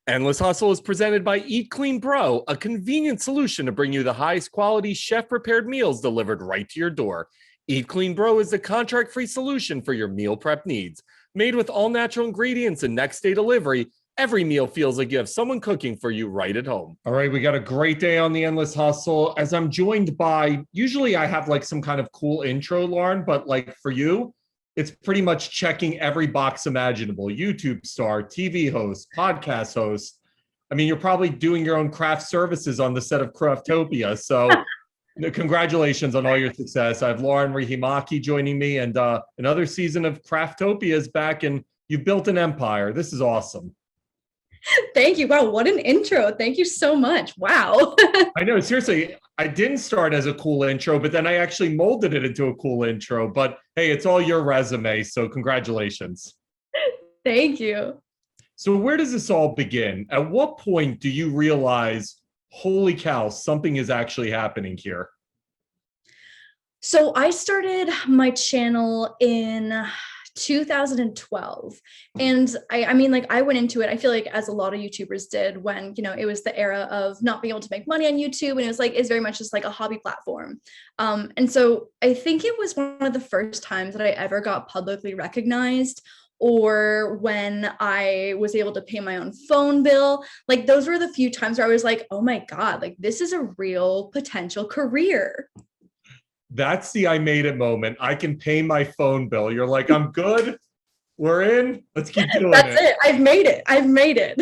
Endless Hustle is presented by Eat Clean Bro, a convenient solution to bring you the highest quality chef-prepared meals delivered right to your door. Eat Clean Bro is the contract-free solution for your meal prep needs. Made with all-natural ingredients and next-day delivery, every meal feels like you have someone cooking for you right at home. All right, we got a great day on the Endless Hustle. As I'm joined by, usually I have like some kind of cool intro, Lauren, but like for you, it's pretty much checking every box imaginable. YouTube star, TV host, podcast host. I mean, you're probably doing your own craft services on the set of Craftopia. So congratulations on all your success. I have Lauren Riihimaki joining me, and another season of Craftopia is back, and you've built an empire. This is awesome. Thank you. Wow, what an intro. Thank you so much. Wow. I know, seriously, I didn't start as a cool intro, but then I actually molded it into a cool intro. But hey, it's all your resume, so congratulations. Thank you. So where does this all begin? At what point do you realize, holy cow, something is actually happening here? So I started my channel in 2012. And I mean, like I went into it, I feel like as a lot of YouTubers did when, it was the era of not being able to make money on YouTube. And it was like, it's very much just like a hobby platform. And so I think it was one of the first times that I ever got publicly recognized, or when I was able to pay my own phone bill. Like those were the few times where I was like, oh my God, like this is a real potential career. That's the I made it moment. I can pay my phone bill. You're like, I'm good. We're in. Let's keep doing That's it. I've made it. I've made it.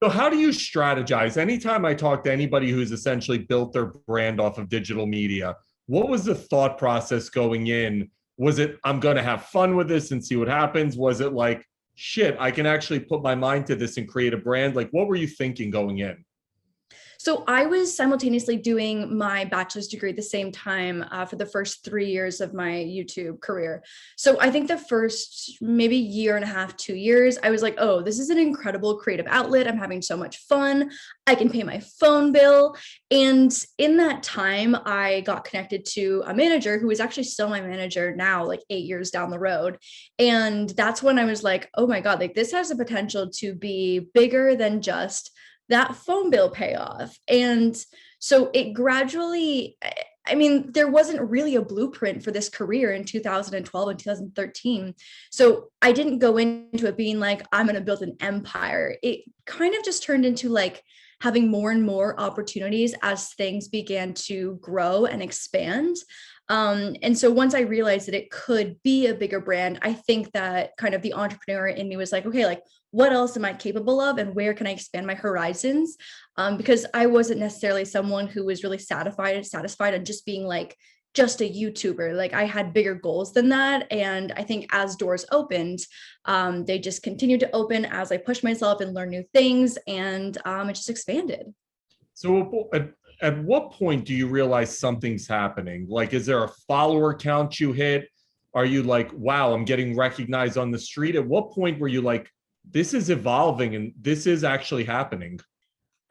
So how do you strategize? Anytime I talk to anybody who's essentially built their brand off of digital media, what was the thought process going in? Was it, I'm going to have fun with this and see what happens? Was it like, shit, I can actually put my mind to this and create a brand? Like, what were you thinking going in? So I was simultaneously doing my bachelor's degree at the same time for the first 3 years of my YouTube career. So I think the first maybe year and a half, 2 years, I was like, oh, this is an incredible creative outlet. I'm having so much fun. I can pay my phone bill. And in that time, I got connected to a manager who is actually still my manager now, like 8 years down the road. And that's when I was like, oh my God, like this has the potential to be bigger than just that phone bill payoff. And so it gradually, I mean, there wasn't really a blueprint for this career in 2012 and 2013. So I didn't go into it being like, I'm going to build an empire. It kind of just turned into like having more and more opportunities as things began to grow and expand. And so once I realized that it could be a bigger brand, I think that kind of the entrepreneur in me was like, okay, like what else am I capable of and where can I expand my horizons? Because I wasn't necessarily someone who was really satisfied on just being like just a YouTuber. Like I had bigger goals than that. And I think as doors opened, they just continued to open as I pushed myself and learned new things, and it just expanded. So at what point do you realize something's happening? Like, is there a follower count you hit? Are you like, wow, I'm getting recognized on the street? At what point were you like, this is evolving and this is actually happening?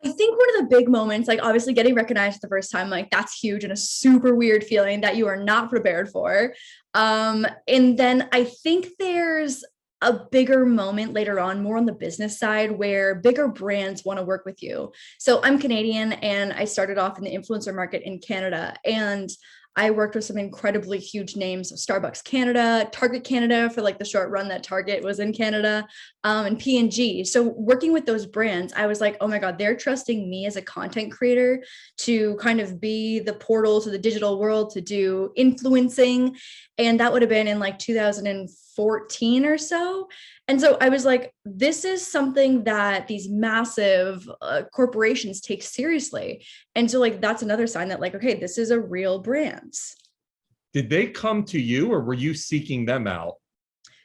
I think one of the big moments, like obviously getting recognized the first time, like that's huge and a super weird feeling that you are not prepared for. And then I think there's a bigger moment later on, more on the business side, where bigger brands want to work with you. So I'm Canadian and I started off in the influencer market in Canada, and I worked with some incredibly huge names, Starbucks Canada, Target Canada for like the short run that Target was in Canada, and P&G. So working with those brands, I was like, oh my God, they're trusting me as a content creator to kind of be the portal to the digital world to do influencing. And that would have been in like 2014 or so. And so I was like, this is something that these massive corporations take seriously. And so like, that's another sign that like, okay, this is a real brand. Did they come to you or were you seeking them out?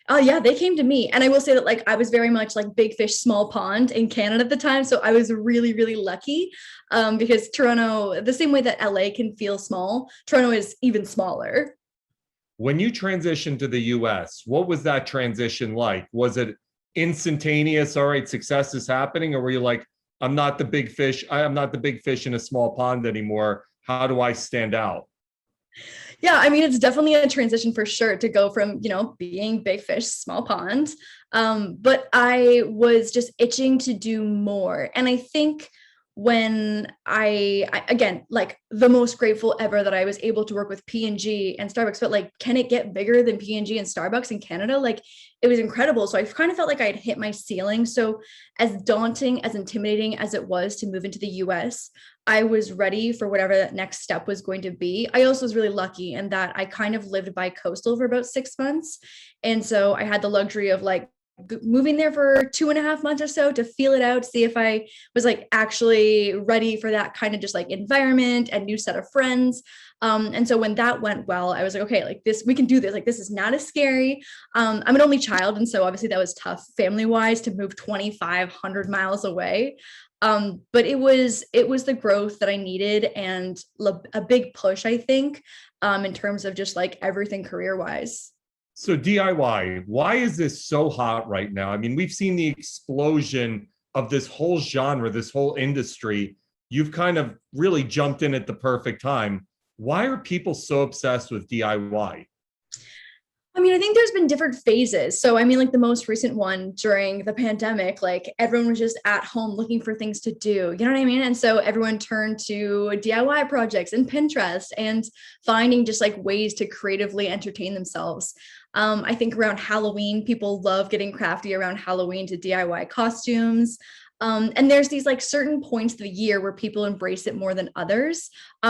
Oh yeah, they came to me. And I will say that like, I was very much like big fish, small pond in Canada at the time. So I was really, really lucky because Toronto, the same way that LA can feel small, Toronto is even smaller. When you transitioned to the US, what was that transition like? Was it instantaneous? All right, success is happening. Or were you like, I'm not the big fish. I'm not the big fish in a small pond anymore. How do I stand out? Yeah, I mean, it's definitely a transition for sure to go from, being big fish, small pond. But I was just itching to do more. And I think when again, like the most grateful ever that I was able to work with P&G and Starbucks, but like, can it get bigger than P&G and Starbucks in Canada? Like, it was incredible. So I kind of felt like I had hit my ceiling. So as daunting, as intimidating as it was to move into the US, I was ready for whatever that next step was going to be. I also was really lucky in that I kind of lived by coastal for about 6 months. And so I had the luxury of like moving there for 2.5 months or so to feel it out, see if I was like actually ready for that kind of just like environment and new set of friends. And so when that went well, I was like, okay, like this, we can do this. Like, this is not as scary. I'm an only child. And so obviously that was tough family wise to move 2,500 miles away. But it was the growth that I needed and a big push, I think, in terms of just like everything career wise. So DIY, why is this so hot right now? I mean, we've seen the explosion of this whole genre, this whole industry. You've kind of really jumped in at the perfect time. Why are people so obsessed with DIY? I mean, I think there's been different phases. So, I mean, like the most recent one during the pandemic, like everyone was just at home looking for things to do. You know what I mean? And so everyone turned to DIY projects and Pinterest and finding just like ways to creatively entertain themselves. I think around Halloween, people love getting crafty around Halloween to DIY costumes. And there's these like certain points of the year where people embrace it more than others.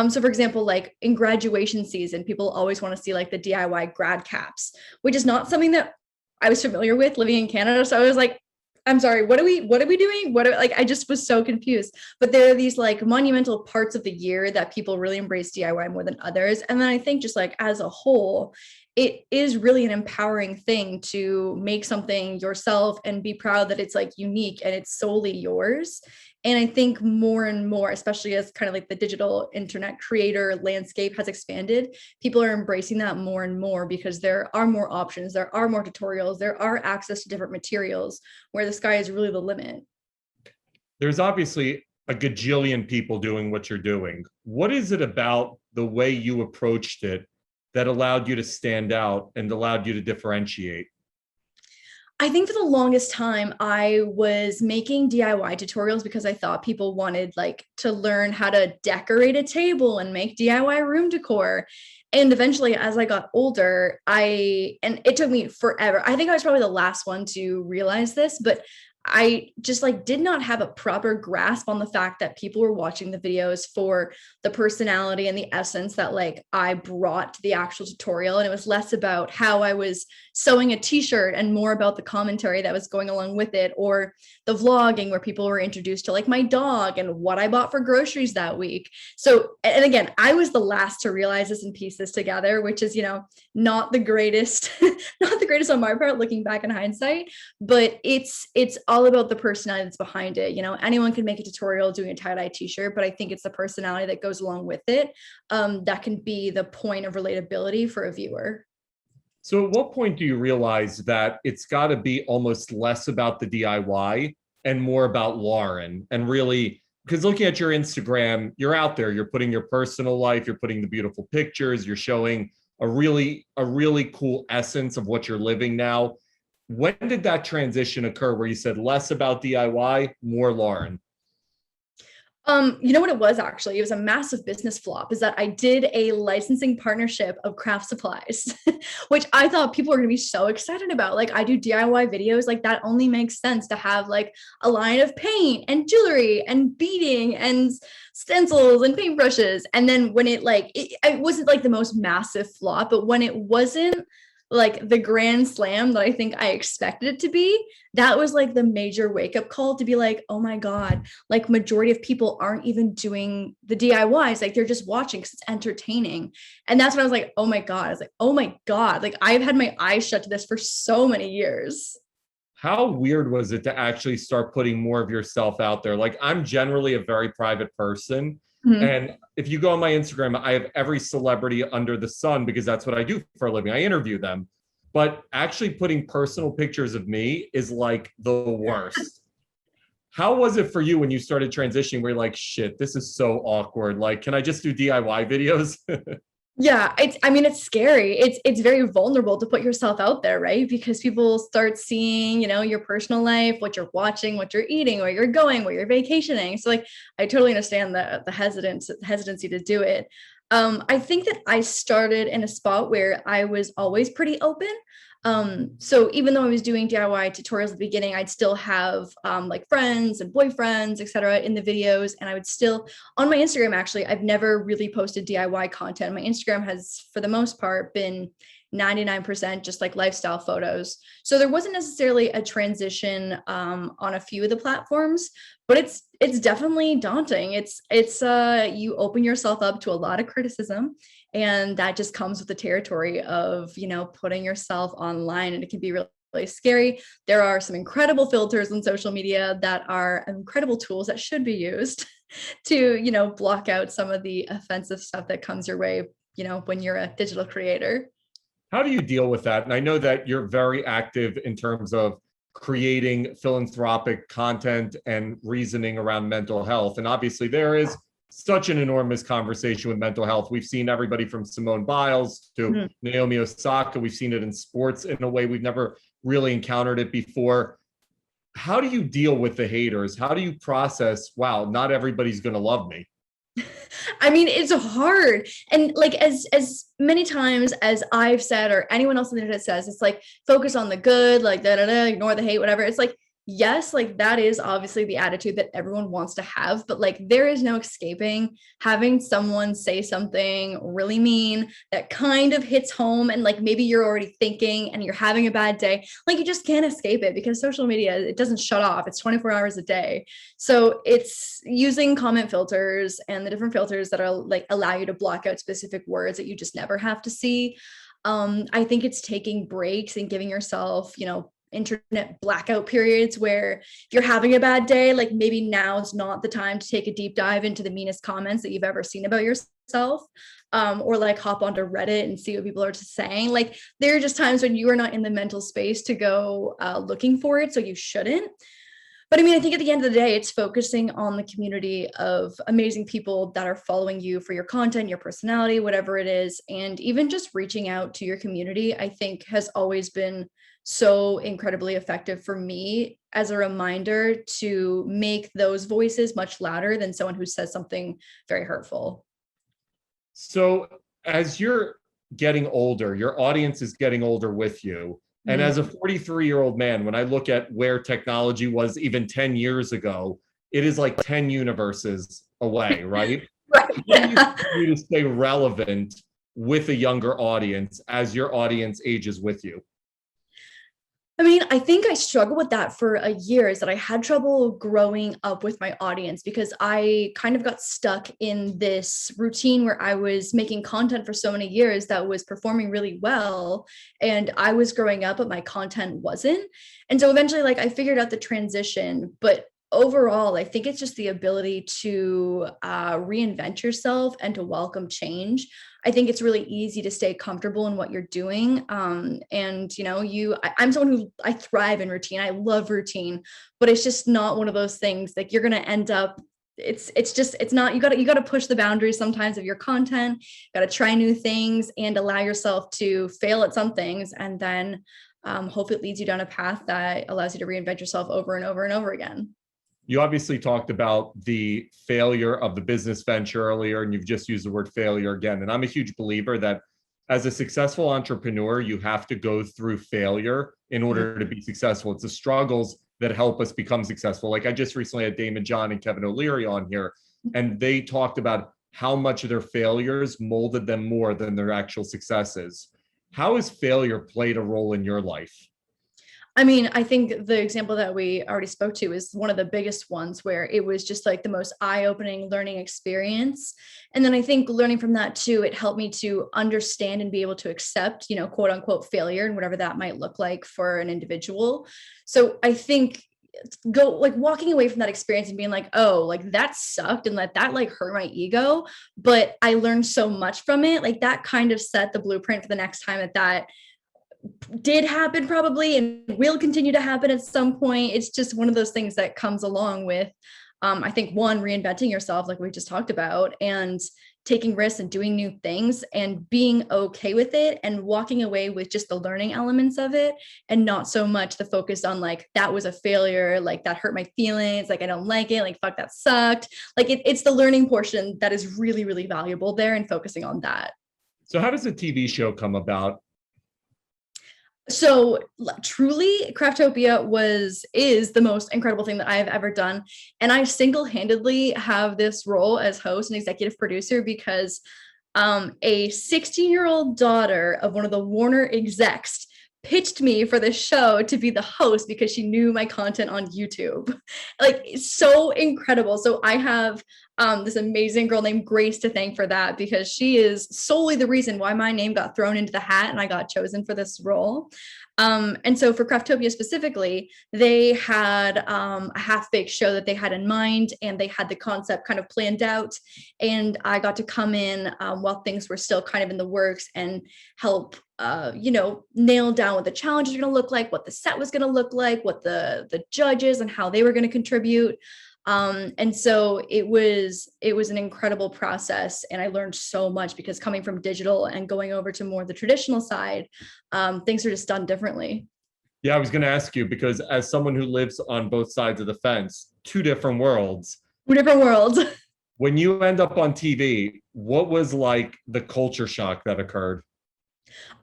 So for example, like in graduation season, people always want to see like the DIY grad caps, which is not something that I was familiar with living in Canada. So I was like, I'm sorry, what are we doing? Like, I just was so confused. But there are these like monumental parts of the year that people really embrace DIY more than others. And then I think just like as a whole, it is really an empowering thing to make something yourself and be proud that it's like unique and it's solely yours. And I think more and more, especially as kind of like the digital internet creator landscape has expanded, people are embracing that more and more because there are more options, there are more tutorials, there are access to different materials where the sky is really the limit. There's obviously a gajillion people doing what you're doing. What is it about the way you approached it that allowed you to stand out and allowed you to differentiate? I think for the longest time, I was making DIY tutorials because I thought people wanted like to learn how to decorate a table and make DIY room decor. And eventually, as I got older, and it took me forever. I think I was probably the last one to realize this, but I just like did not have a proper grasp on the fact that people were watching the videos for the personality and the essence that like I brought to the actual tutorial. And it was less about how I was sewing a t-shirt and more about the commentary that was going along with it, or the vlogging where people were introduced to like my dog and what I bought for groceries that week. So, and again, I was the last to realize this and piece this together, which is, not the greatest, not the greatest on my part looking back in hindsight, but it's all about the personality that's behind it. Anyone can make a tutorial doing a tie-dye t-shirt, but I think it's the personality that goes along with it that can be the point of relatability for a viewer. So at what point do you realize that it's got to be almost less about the DIY and more about Lauren? And really, because looking at your Instagram, you're out there, you're putting your personal life, you're putting the beautiful pictures, you're showing a really cool essence of what you're living now. When did that transition occur where you said less about DIY, more Lauren? You know what it was actually? It was a massive business flop, is that I did a licensing partnership of craft supplies, which I thought people were going to be so excited about. Like, I do DIY videos, like that only makes sense to have like a line of paint and jewelry and beading and stencils and paintbrushes. And then when it wasn't like the most massive flop, but when it wasn't like the grand slam that I think I expected it to be, that was like the major wake up call to be like, oh my God, like majority of people aren't even doing the DIYs. Like they're just watching because it's entertaining. And that's when I was like, oh my God. I was like, oh my God, like I've had my eyes shut to this for so many years. How weird was it to actually start putting more of yourself out there? Like, I'm generally a very private person. Mhm. And if you go on my Instagram, I have every celebrity under the sun because that's what I do for a living. I interview them. But actually putting personal pictures of me is like the worst. How was it for you when you started transitioning where you're like, shit, this is so awkward? Like, can I just do DIY videos? Yeah, I mean, it's scary. It's very vulnerable to put yourself out there, right? Because people start seeing, your personal life, what you're watching, what you're eating, where you're going, where you're vacationing. So like, I totally understand the hesitancy to do it. I think that I started in a spot where I was always pretty open. So even though I was doing DIY tutorials at the beginning, I'd still have like friends and boyfriends, etc., in the videos, and I would still on my Instagram, actually, I've never really posted DIY content. My Instagram has, for the most part, been 99% just like lifestyle photos. So there wasn't necessarily a transition on a few of the platforms, but it's definitely daunting. It's you open yourself up to a lot of criticism, and that just comes with the territory of putting yourself online, and it can be really scary. There are some incredible filters on social media that are incredible tools that should be used to block out some of the offensive stuff that comes your way when you're a digital creator. How do you deal with that? And I know that you're very active in terms of creating philanthropic content and reasoning around mental health. And obviously, there is such an enormous conversation with mental health. We've seen everybody from Simone Biles to Naomi Osaka. We've seen it in sports in a way we've never really encountered it before. How do you deal with the haters? How do you process, wow, not everybody's going to love me? I mean, it's hard. And like as many times as I've said, or anyone else on the internet says, it's like focus on the good, like ignore the hate, whatever. It's like, yes, like that is obviously the attitude that everyone wants to have, but like there is no escaping having someone say something really mean that kind of hits home, and like maybe you're already thinking and you're having a bad day. Like you just can't escape it because social media, it doesn't shut off. It's 24 hours a day. So it's using comment filters and the different filters that are like allow you to block out specific words that you just never have to see. I think it's taking breaks and giving yourself, internet blackout periods where if you're having a bad day, like maybe now is not the time to take a deep dive into the meanest comments that you've ever seen about yourself, or like hop onto Reddit and see what people are saying. Like there are just times when you are not in the mental space to go looking for it, so you shouldn't. But I mean, I think at the end of the day, it's focusing on the community of amazing people that are following you for your content, your personality, whatever it is. And even just reaching out to your community, I think has always been so incredibly effective for me as a reminder to make those voices much louder than someone who says something very hurtful. So as you're getting older, your audience is getting older with you. And as a 43-year-old man, when I look at where technology was even 10 years ago, it is like 10 universes away, right? Right. How do you continue to stay relevant with a younger audience as your audience ages with you? I mean, I think I struggled with that for a year, is that I had trouble growing up with my audience because I kind of got stuck in this routine where I was making content for so many years that was performing really well. And I was growing up, but my content wasn't. And so eventually, like, I figured out the transition. But overall, I think it's just the ability to reinvent yourself and to welcome change. I think it's really easy to stay comfortable in what you're doing. And I'm someone who I thrive in routine. I love routine, but it's just not one of those things like you're going to end up. It's not, you got to push the boundaries sometimes of your content, got to try new things and allow yourself to fail at some things. And then hope it leads you down a path that allows you to reinvent yourself over and over and over again. You obviously talked about the failure of the business venture earlier, and you've just used the word failure again. And I'm a huge believer that as a successful entrepreneur, you have to go through failure in order to be successful. It's the struggles that help us become successful. Like I just recently had Damon John and Kevin O'Leary on here, and they talked about how much of their failures molded them more than their actual successes. How has failure played a role in your life? I mean, I think the example that we already spoke to is one of the biggest ones where it was just like the most eye-opening learning experience. And then I think learning from that too, it helped me to understand and be able to accept, quote unquote failure and whatever that might look like for an individual. So I think walking away from that experience and being like, oh, like that sucked and that like hurt my ego, but I learned so much from it. Like that kind of set the blueprint for the next time that did happen probably and will continue to happen at some point. It's just one of those things that comes along with, I think, one, reinventing yourself, like we just talked about, and taking risks and doing new things and being okay with it and walking away with just the learning elements of it and not so much the focus on like, that was a failure, like that hurt my feelings, like I don't like it, like fuck that sucked. Like it's the learning portion that is really, really valuable there and focusing on that. So how does a TV show come about? So truly, Craftopia is the most incredible thing that I have ever done. And I single-handedly have this role as host and executive producer because a 16-year-old daughter of one of the Warner execs pitched me for the show to be the host because she knew my content on YouTube. Like, it's so incredible. So I have this amazing girl named Grace to thank for that, because she is solely the reason why my name got thrown into the hat and I got chosen for this role. And so for Craftopia specifically, they had a half-baked show that they had in mind, and they had the concept kind of planned out. And I got to come in while things were still kind of in the works and help, nail down what the challenges are going to look like, what the set was going to look like, what the judges and how they were going to contribute. And so it was an incredible process, and I learned so much because coming from digital and going over to more the traditional side, things are just done differently. Yeah, I was going to ask you, because as someone who lives on both sides of the fence, two different worlds. Two different worlds. When you end up on TV, what was like the culture shock that occurred?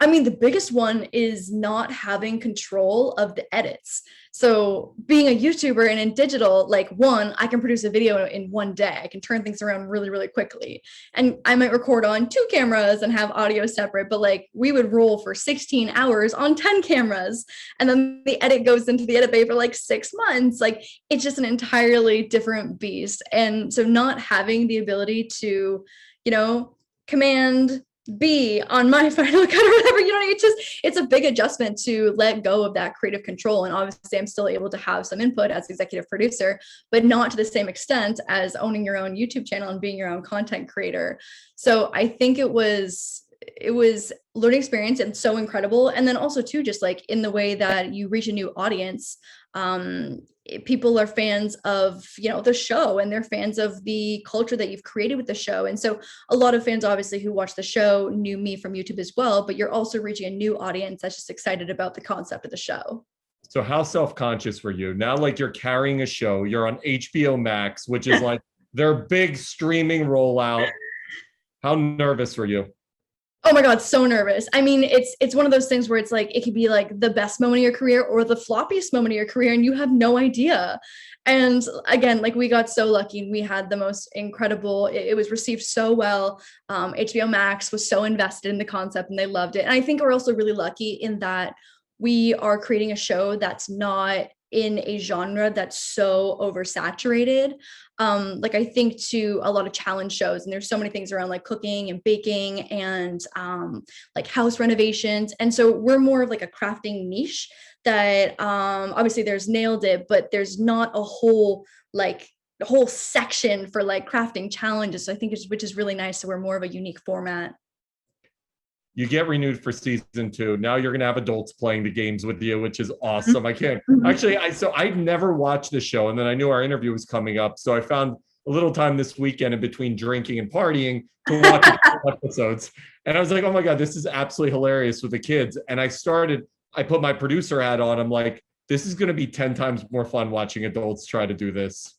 I mean, the biggest one is not having control of the edits. So being a YouTuber and in digital, like, one, I can produce a video in one day. I can turn things around really, really quickly. And I might record on 2 cameras and have audio separate, but like we would roll for 16 hours on 10 cameras. And then the edit goes into the edit bay for like 6 months. Like, it's just an entirely different beast. And so not having the ability to, command B on my Final Cut or whatever, it's a big adjustment to let go of that creative control. And obviously I'm still able to have some input as executive producer, but not to the same extent as owning your own YouTube channel and being your own content creator. So I think it was learning experience and so incredible. And then also too, just like in the way that you reach a new audience, people are fans of, the show, and they're fans of the culture that you've created with the show. And so a lot of fans obviously who watch the show knew me from YouTube as well, but you're also reaching a new audience that's just excited about the concept of the show. So how self-conscious were you? Now, like, you're carrying a show, you're on HBO Max, which is like their big streaming rollout. How nervous were you? Oh my God, so nervous. I mean, it's one of those things where it's like, it could be like the best moment of your career or the floppiest moment of your career, and you have no idea. And again, like, we got so lucky and we had the most incredible, it was received so well. HBO Max was so invested in the concept and they loved it. And I think we're also really lucky in that we are creating a show that's not in a genre that's so oversaturated. Like, I think to a lot of challenge shows, and there's so many things around like cooking and baking and like house renovations. And so we're more of like a crafting niche that obviously there's Nailed It, but there's not a whole section for like crafting challenges. So I think which is really nice. So we're more of a unique format. You get renewed for season 2. Now you're going to have adults playing the games with you, which is awesome. I can't actually, I'd never watched the show, and then I knew our interview was coming up. So I found a little time this weekend in between drinking and partying to watch episodes. And I was like, oh my God, this is absolutely hilarious with the kids. And I put my producer hat on. I'm like, this is going to be 10 times more fun watching adults try to do this.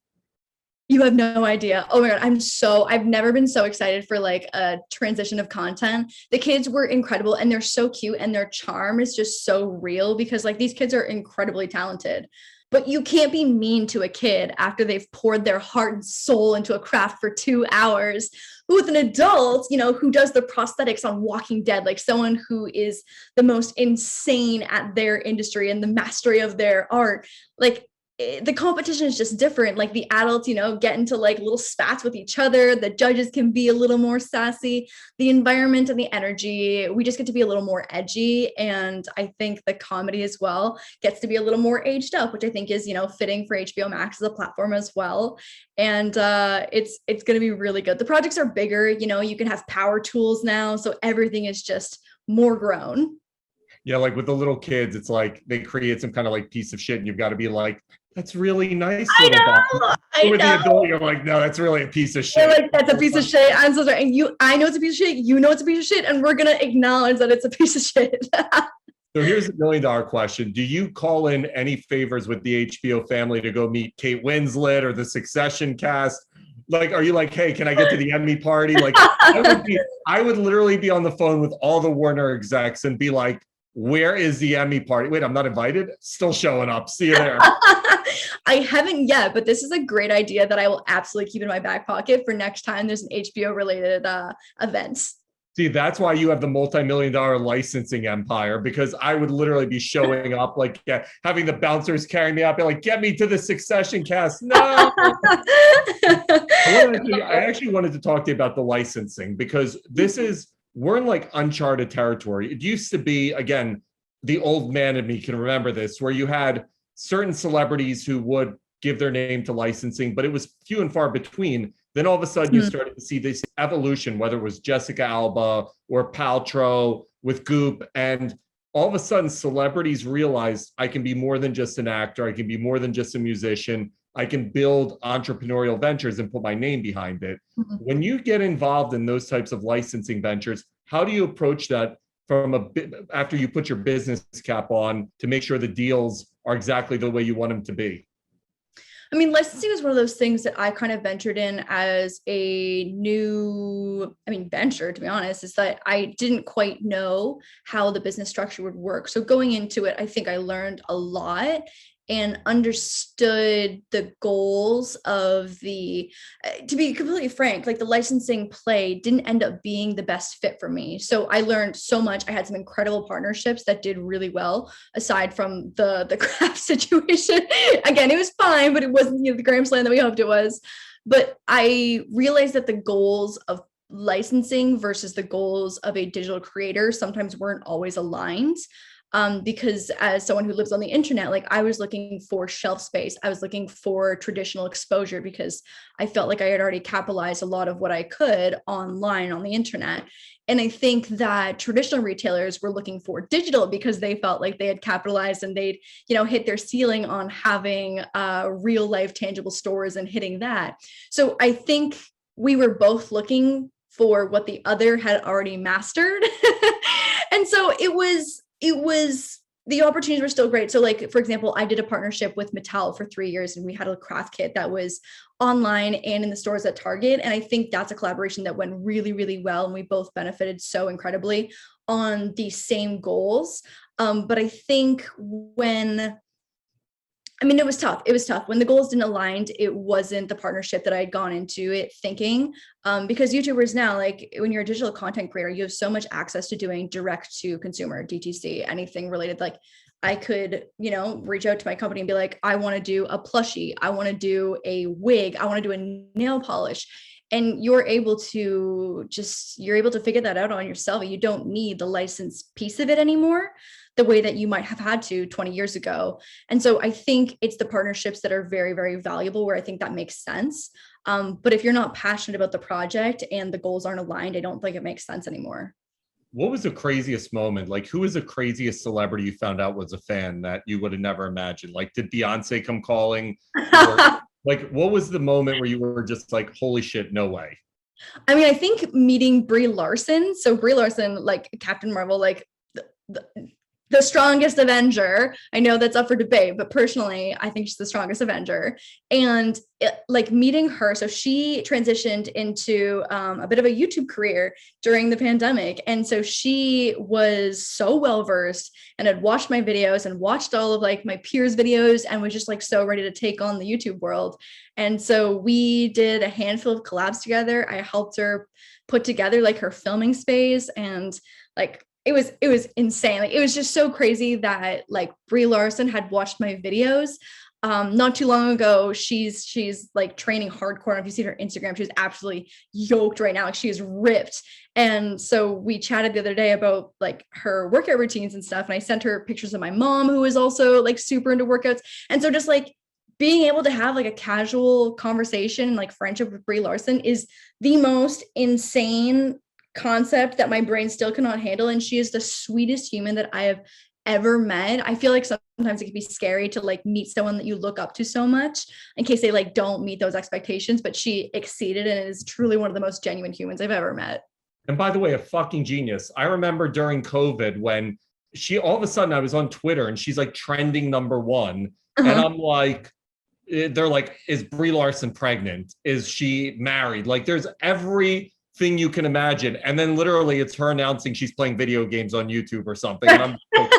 You have no idea. Oh my God, I've never been so excited for like a transition of content. The kids were incredible and they're so cute, and their charm is just so real because like these kids are incredibly talented. But you can't be mean to a kid after they've poured their heart and soul into a craft for 2 hours. With an adult, who does the prosthetics on Walking Dead, like someone who is the most insane at their industry and the mastery of their art, like, the competition is just different. Like, the adults, get into like little spats with each other. The judges can be a little more sassy. The environment and the energy, we just get to be a little more edgy. And I think the comedy as well gets to be a little more aged up, which I think is, fitting for HBO Max as a platform as well. And it's going to be really good. The projects are bigger, you can have power tools now. So everything is just more grown. Yeah, like with the little kids, it's like they create some kind of like piece of shit, and you've got to be like, "That's really nice, I little dog." know, I Or the adult, know. you're like, "No, that's really a piece of They're shit." like, that's a piece of shit. I'm so sorry. And I know it's a piece of shit. You know it's a piece of shit. And we're going to acknowledge that it's a piece of shit. So here's $1 million question: do you call in any favors with the HBO family to go meet Kate Winslet or the Succession cast? Like, are you like, hey, can I get to the Emmy party? Like, I would literally be on the phone with all the Warner execs and be like, where is the Emmy party? Wait, I'm not invited? Still showing up. See you there. I haven't yet, but this is a great idea that I will absolutely keep in my back pocket for next time there's an HBO related event. See, that's why you have the multi-million-dollar licensing empire, because I would literally be showing up, like having the bouncers carry me up, and like, get me to the Succession cast. No. I actually wanted to talk to you about the licensing, because we're in like uncharted territory. It used to be, again, the old man in me can remember this, where you had certain celebrities who would give their name to licensing, but it was few and far between. Then all of a sudden you started to see this evolution, whether it was Jessica Alba or Paltrow with Goop. And all of a sudden celebrities realized I can be more than just an actor. I can be more than just a musician. I can build entrepreneurial ventures and put my name behind it. Mm-hmm. When you get involved in those types of licensing ventures, how do you approach that after you put your business cap on to make sure the deals are exactly the way you want them to be? I mean, licensing was one of those things that I kind of ventured in as a new, venture, to be honest, is that I didn't quite know how the business structure would work. So going into it, I think I learned a lot and understood the goals of to be completely frank, like the licensing play didn't end up being the best fit for me. So I learned so much. I had some incredible partnerships that did really well, aside from the craft situation. Again, it was fine, but it wasn't the grand slam that we hoped it was. But I realized that the goals of licensing versus the goals of a digital creator sometimes weren't always aligned. Because as someone who lives on the internet, like I was looking for shelf space, I was looking for traditional exposure because I felt like I had already capitalized a lot of what I could online on the internet. And I think that traditional retailers were looking for digital because they felt like they had capitalized and they'd, hit their ceiling on having real life tangible stores and hitting that. So I think we were both looking for what the other had already mastered. And so the opportunities were still great. So like, for example, I did a partnership with Mattel for 3 years and we had a craft kit that was online and in the stores at Target. And I think that's a collaboration that went really, really well. And we both benefited so incredibly on the same goals. But I think it was tough. It was tough. When the goals didn't align, it wasn't the partnership that I had gone into it thinking. Because YouTubers now, like when you're a digital content creator, you have so much access to doing direct to consumer, DTC, anything related. Like I could, reach out to my company and be like, I want to do a plushie. I want to do a wig. I want to do a nail polish. And you're able to figure that out on yourself. You don't need the license piece of it anymore, the way that you might have had to 20 years ago. And so I think it's the partnerships that are very, very valuable where I think that makes sense. But if you're not passionate about the project and the goals aren't aligned, I don't think it makes sense anymore. What was the craziest moment? Like, who was the craziest celebrity you found out was a fan that you would have never imagined? Like, did Beyonce come calling? Like, what was the moment where you were just like, holy shit, no way? I think meeting Brie Larson. So Brie Larson, like Captain Marvel, like the strongest Avenger. I know that's up for debate, but personally, I think she's the strongest Avenger. And meeting her, so she transitioned into a bit of a YouTube career during the pandemic. And so she was so well-versed and had watched my videos and watched all of like my peers' videos and was just like so ready to take on the YouTube world. And so we did a handful of collabs together. I helped her put together like her filming space and like it was insane. Like it was just so crazy that like Brie Larson had watched my videos. Not too long ago, she's like training hardcore. If you see her Instagram, she's absolutely yoked right now. Like she is ripped. And so we chatted the other day about like her workout routines and stuff. And I sent her pictures of my mom, who is also like super into workouts. And so just like being able to have like a casual conversation, like friendship with Brie Larson is the most insane concept that my brain still cannot handle. And she is the sweetest human that I have ever met. I feel like sometimes it can be scary to like meet someone that you look up to so much in case they like don't meet those expectations, but she exceeded and is truly one of the most genuine humans I've ever met. And by the way, a fucking genius. I remember during COVID when she all of a sudden I was on Twitter and she's like trending number one. And I'm like, they're like, is Brie Larson pregnant? Is she married? Like there's everything you can imagine. And then literally it's her announcing she's playing video games on YouTube or something. And I'm like,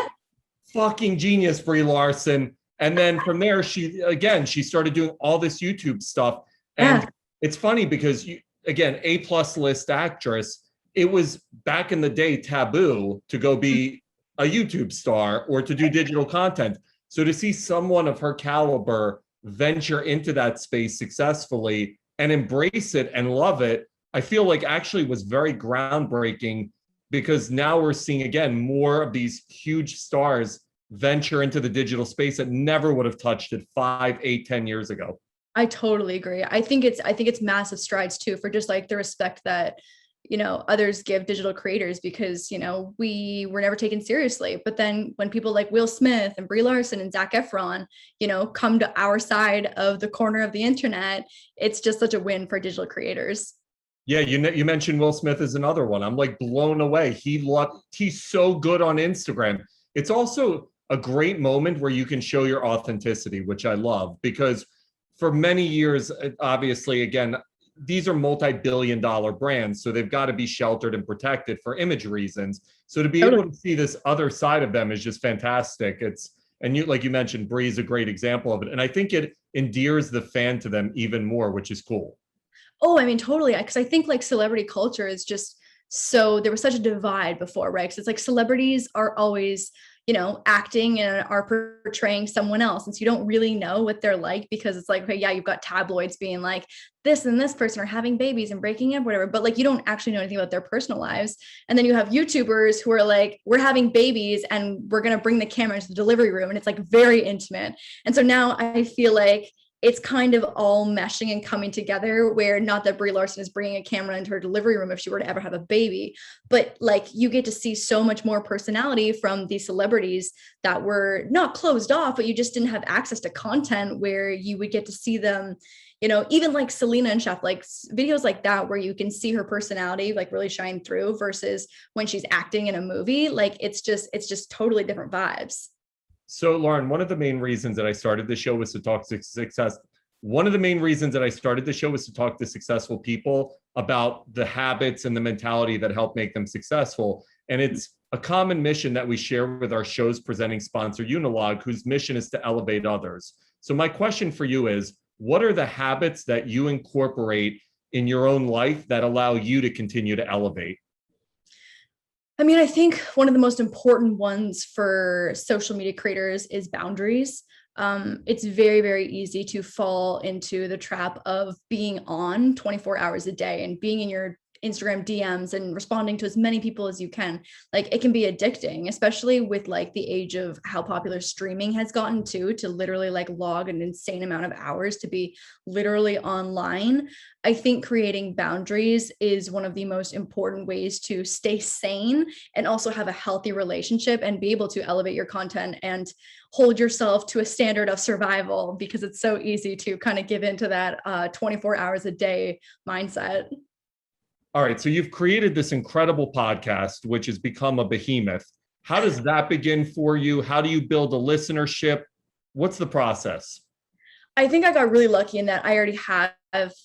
fucking genius, Brie Larson. And then from there, she started doing all this YouTube stuff. And it's funny because again, A+ list actress, it was back in the day taboo to go be a YouTube star or to do digital content. So to see someone of her caliber venture into that space successfully and embrace it and love it, I feel like actually was very groundbreaking, because now we're seeing again more of these huge stars venture into the digital space that never would have touched it 5, 8, 10 years ago. I totally agree. I think it's massive strides too, for just like the respect that, you know, others give digital creators, because, you know, we were never taken seriously. But then when people like Will Smith and Brie Larson and Zac Efron, you know, come to our side of the corner of the internet, it's just such a win for digital creators. Yeah, you mentioned Will Smith is another one. I'm like blown away. He's so good on Instagram. It's also a great moment where you can show your authenticity, which I love, because for many years, obviously, again, these are multi-billion-dollar brands, so they've got to be sheltered and protected for image reasons. So to be able to see this other side of them is just fantastic. And you, like you mentioned, Brie is a great example of it. And I think it endears the fan to them even more, which is cool. Oh, I mean, totally. Because I think like celebrity culture is just so, there was such a divide before, right? Because it's like celebrities are always, you know, acting and are portraying someone else. And so you don't really know what they're like, because it's like, okay, yeah, you've got tabloids being like, this and this person are having babies and breaking up, whatever. But like, you don't actually know anything about their personal lives. And then you have YouTubers who are like, we're having babies and we're going to bring the camera into the delivery room. And it's like very intimate. And so now I feel like it's kind of all meshing and coming together, where not that Brie Larson is bringing a camera into her delivery room if she were to ever have a baby, but like you get to see so much more personality from these celebrities that were not closed off, but you just didn't have access to content where you would get to see them, you know, even like Selena and Chef, like videos like that, where you can see her personality like really shine through versus when she's acting in a movie. Like it's just totally different vibes. So, Lauren, one of the main reasons that I started the show was to talk to success. One of the main reasons that I started the show was to talk to successful people about the habits and the mentality that help make them successful. And it's a common mission that we share with our show's presenting sponsor, Unilog, whose mission is to elevate others. So my question for you is, what are the habits that you incorporate in your own life that allow you to continue to elevate? I mean, I think one of the most important ones for social media creators is boundaries. It's very, very easy to fall into the trap of being on 24 hours a day and being in your Instagram DMs and responding to as many people as you can. Like it can be addicting, especially with like the age of how popular streaming has gotten to literally like log an insane amount of hours to be literally online. I think creating boundaries is one of the most important ways to stay sane and also have a healthy relationship and be able to elevate your content and hold yourself to a standard of survival, because it's so easy to kind of give into that 24 hours a day mindset. All right, so you've created this incredible podcast, which has become a behemoth. How does that begin for you? How do you build a listenership? What's the process? I think I got really lucky in that I already have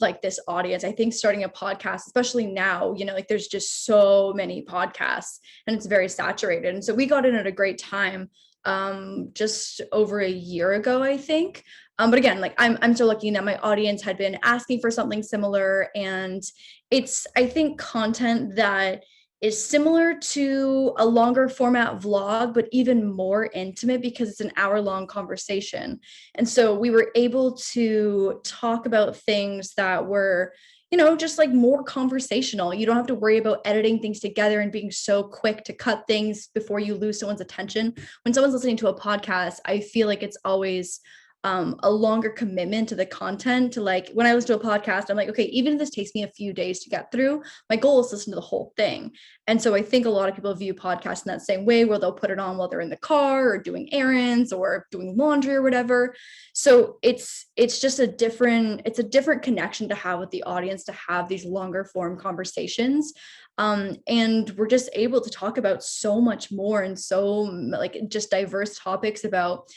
like this audience. I think starting a podcast, especially now, you know, like there's just so many podcasts and it's very saturated. And so we got in at a great time, just over a year ago, I think. But again, like I'm so lucky that my audience had been asking for something similar. And it's, I think, content that is similar to a longer format vlog, but even more intimate because it's an hour-long conversation. And so we were able to talk about things that were, you know, just like more conversational. You don't have to worry about editing things together and being so quick to cut things before you lose someone's attention. When someone's listening to a podcast, I feel like it's always a longer commitment to the content. To like, when I listen to a podcast, I'm like, okay, even if this takes me a few days to get through, my goal is to listen to the whole thing. And so I think a lot of people view podcasts in that same way, where they'll put it on while they're in the car or doing errands or doing laundry or whatever. So it's just a different connection to have with the audience, to have these longer form conversations. And we're just able to talk about so much more, and so like just diverse topics about,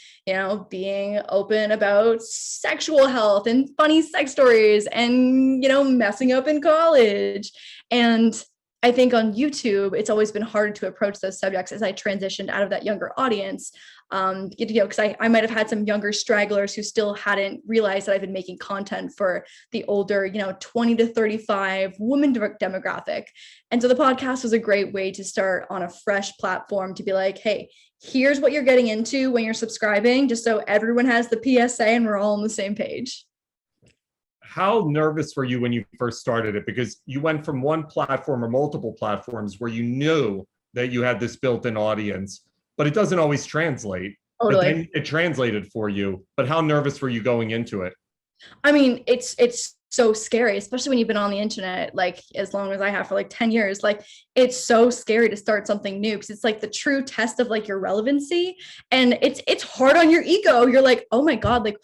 being open about sexual health and funny sex stories and, messing up in college. And I think on YouTube, it's always been harder to approach those subjects as I transitioned out of that younger audience. Because I might have had some younger stragglers who still hadn't realized that I've been making content for the older, 20 to 35 woman demographic. And so the podcast was a great way to start on a fresh platform, to be like, hey, here's what you're getting into when you're subscribing, just so everyone has the PSA and we're all on the same page. How nervous were you when you first started it? Because you went from one platform or multiple platforms where you knew that you had this built-in audience, but it doesn't always translate. Totally. But then it translated for you. But how nervous were you going into it? I mean, it's so scary, especially when you've been on the internet, like as long as I have, for like 10 years. Like, it's so scary to start something new, because it's like the true test of like your relevancy. And it's hard on your ego. You're like, oh my God, like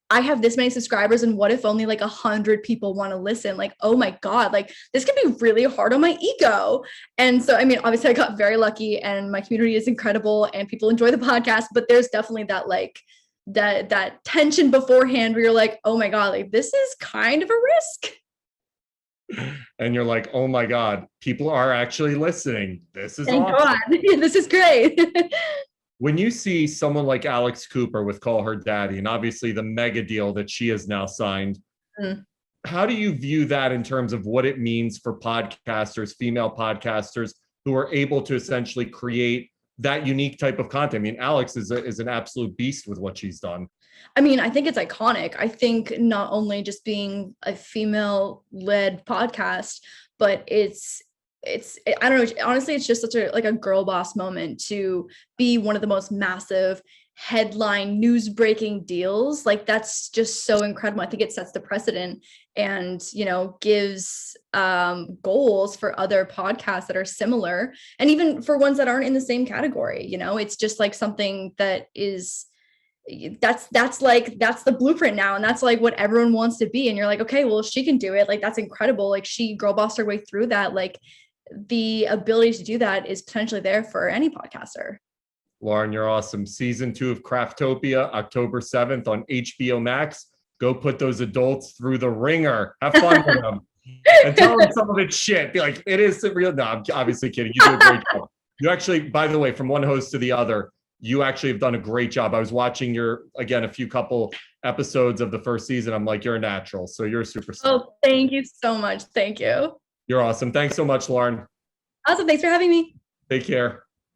I have this many subscribers, and what if only like 100 people want to listen? Like, oh my God, like this can be really hard on my ego. And so, I mean, obviously I got very lucky, and my community is incredible and people enjoy the podcast, but there's definitely that like that tension beforehand where you're like, oh my God, like this is kind of a risk. And you're like, oh my God, people are actually listening. This is Thank awesome. God. This is great. When you see someone like Alex Cooper with Call Her Daddy, and obviously the mega deal that she has now signed, how do you view that in terms of what it means for podcasters, female podcasters, who are able to essentially create that unique type of content? I mean, Alex is an absolute beast with what she's done. I mean, I think it's iconic. I think not only just being a female-led podcast, but it's I don't know, honestly, it's just such a girl boss moment to be one of the most massive headline news breaking deals. Like, that's just so incredible. I think it sets the precedent and, gives goals for other podcasts that are similar, and even for ones that aren't in the same category. It's just like something that is, that's the blueprint now, and that's like what everyone wants to be. And you're like, okay, well, if she can do it, like that's incredible. Like, she girl bossed her way through that. Like, the ability to do that is potentially there for any podcaster. Lauren, you're awesome. Season 2 of Craftopia, October 7th on HBO Max. Go put those adults through the ringer. Have fun with them. And tell them some of it's shit. Be like, it is real. No, I'm obviously kidding. You do a great job. You actually, by the way, from one host to the other, you actually have done a great job. I was watching a few couple episodes of the first season. I'm like, you're a natural. So you're a superstar. Oh, thank you so much. Thank you. You're awesome. Thanks so much, Lauren. Awesome. Thanks for having me. Take care.